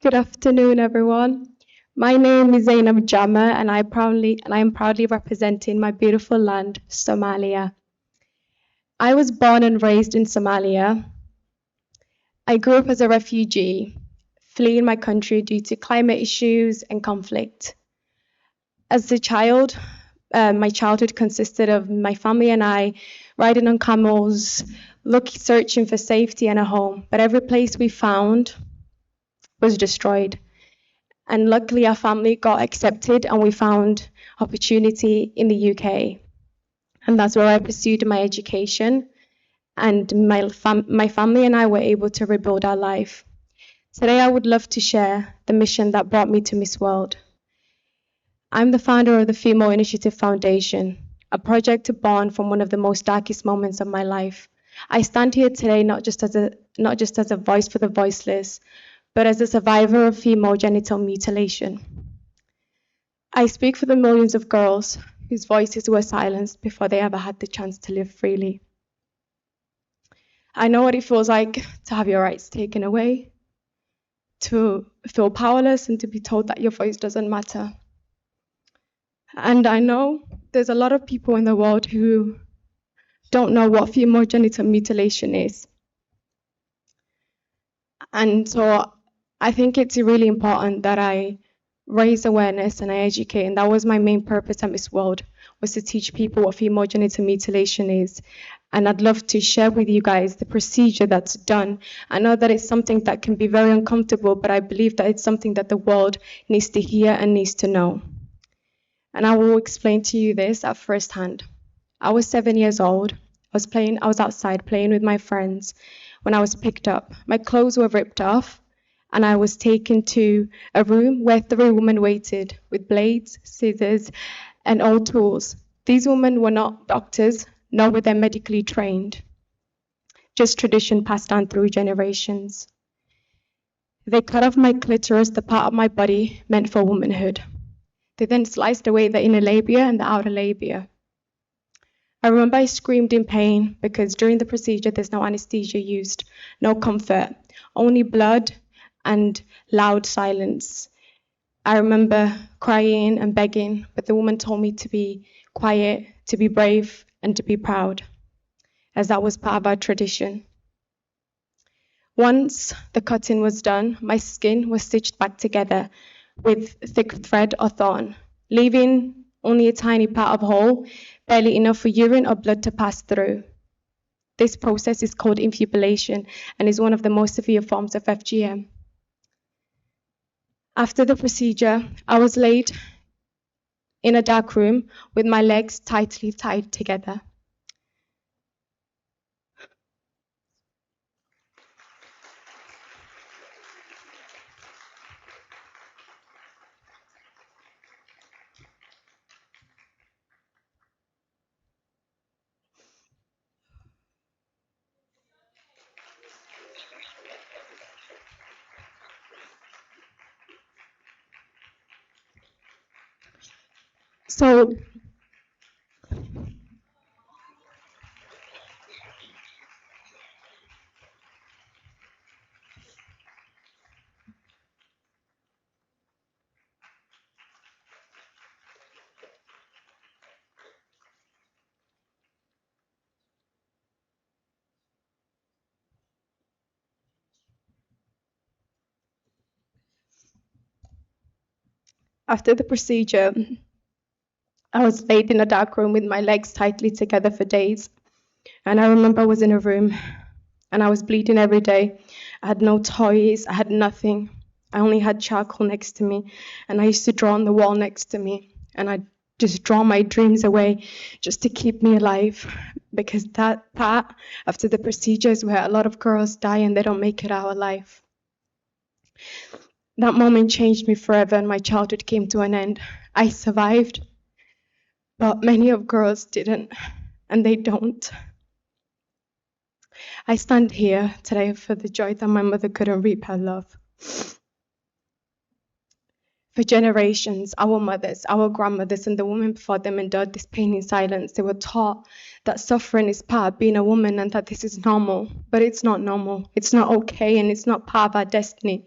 Good afternoon, everyone. My name is Zainab Jama, and I am proudly representing my beautiful land, Somalia. I was born and raised in Somalia. I grew up as a refugee, fleeing my country due to climate issues and conflict. As a child, my childhood consisted of my family and I riding on camels, searching for safety and a home. But every place we found was destroyed. And luckily, our family got accepted and we found opportunity in the UK. And that's where I pursued my education. And my family and I were able to rebuild our life. Today, I would love to share the mission that brought me to Miss World. I'm the founder of the Female Initiative Foundation, a project born from one of the most darkest moments of my life. I stand here today not just as a voice for the voiceless, but as a survivor of female genital mutilation. I speak for the millions of girls whose voices were silenced before they ever had the chance to live freely. I know what it feels like to have your rights taken away, to feel powerless and to be told that your voice doesn't matter. And I know there's a lot of people in the world who don't know what female genital mutilation is. And so I think it's really important that I raise awareness and I educate, and that was my main purpose at Miss World, was to teach people what female genital mutilation is. And I'd love to share with you guys the procedure that's done. I know that it's something that can be very uncomfortable, but I believe that it's something that the world needs to hear and needs to know. And I will explain to you this at first hand. I was 7 years old. I was outside playing with my friends when I was picked up. My clothes were ripped off, and I was taken to a room where 3 women waited with blades, scissors, and all tools. These women were not doctors, nor were they medically trained, just tradition passed down through generations. They cut off my clitoris, the part of my body meant for womanhood. They then sliced away the inner labia and the outer labia. I remember I screamed in pain because during the procedure there's no anesthesia used, no comfort, only blood and loud silence. I remember crying and begging, but the woman told me to be quiet, to be brave, and to be proud, as that was part of our tradition. Once the cutting was done, my skin was stitched back together with thick thread or thorn, leaving only a tiny part of hole, barely enough for urine or blood to pass through. This process is called infibulation and is one of the most severe forms of FGM. After the procedure, I was laid in a dark room with my legs tightly tied together. So after the procedure, I was laid in a dark room with my legs tightly together for days. And I remember I was in a room and I was bleeding every day. I had no toys, I had nothing. I only had charcoal next to me, and I used to draw on the wall next to me, and I'd just draw my dreams away just to keep me alive, because that part after the procedure is where a lot of girls die and they don't make it out alive. That moment changed me forever, and my childhood came to an end. I survived, but many of girls didn't, and they don't. I stand here today for the joy that my mother couldn't reap her love. For generations, our mothers, our grandmothers, and the women before them endured this pain in silence. They were taught that suffering is part of being a woman and that this is normal, but it's not normal. It's not okay, and it's not part of our destiny.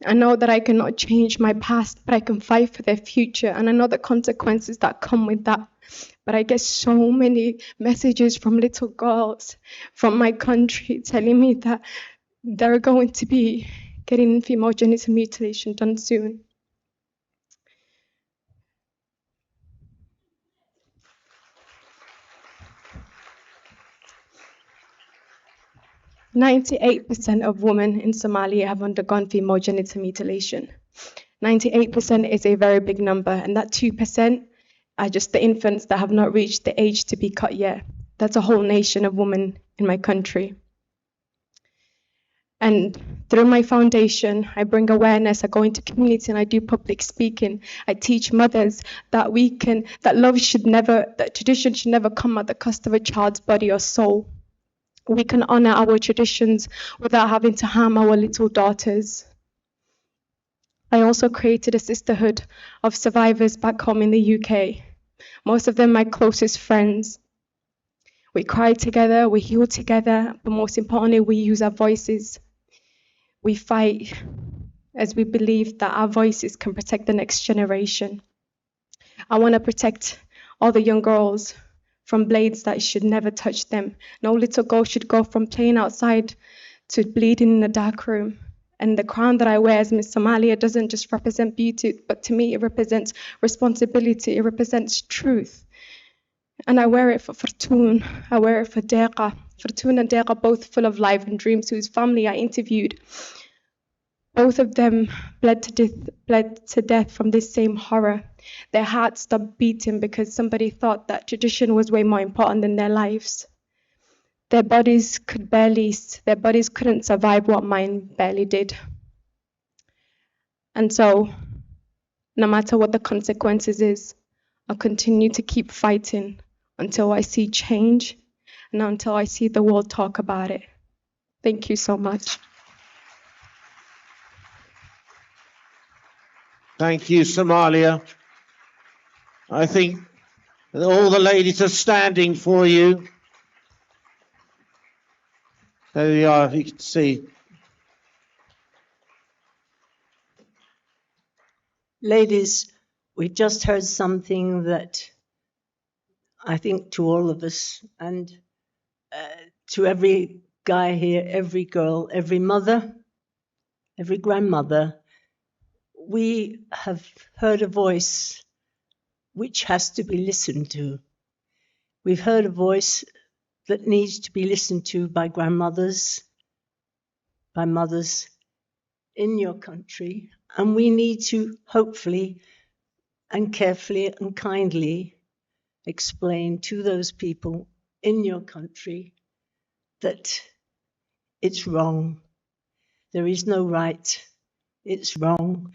I know that I cannot change my past, but I can fight for their future. And I know the consequences that come with that. But I get so many messages from little girls from my country telling me that they're going to be getting female genital mutilation done soon. "98% of women in Somalia have undergone female genital mutilation." 98% is a very big number, and that 2% are just the infants that have not reached the age to be cut yet. That's a whole nation of women in my country. And through my foundation, I bring awareness. I go into community and I do public speaking. I teach mothers that that tradition should never come at the cost of a child's body or soul. We can honor our traditions without having to harm our little daughters. I also created a sisterhood of survivors back home in the UK. Most of them my closest friends. We cry together, we heal together, but most importantly, we use our voices. We fight as we believe that our voices can protect the next generation. I want to protect all the young girls from blades that should never touch them. No little girl should go from playing outside to bleeding in a dark room. And the crown that I wear as Miss Somalia doesn't just represent beauty, but to me it represents responsibility, it represents truth. And I wear it for Fortune, I wear it for Deqa. Fortune and Deqa, both full of life and dreams, whose family I interviewed. Both of them bled to death from this same horror. Their hearts stopped beating because somebody thought that tradition was way more important than their lives. Their bodies couldn't survive what mine barely did. And so, no matter what the consequences is, I'll continue to keep fighting until I see change and until I see the world talk about it. Thank you so much. Thank you, Somalia. I think that all the ladies are standing for you. There they are, you can see. Ladies, we just heard something that I think to all of us and to every guy here, every girl, every mother, every grandmother, we have heard a voice which has to be listened to. We've heard a voice that needs to be listened to by grandmothers, by mothers in your country, and we need to hopefully and carefully and kindly explain to those people in your country that it's wrong. There is no right. It's wrong.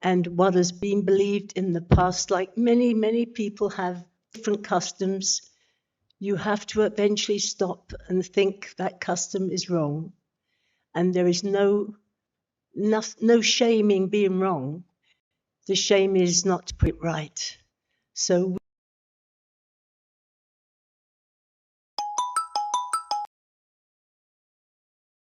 And what has been believed in the past, like many, many people have different customs, you have to eventually stop and think that custom is wrong. And there is no shame in being wrong. The shame is not to put it right. So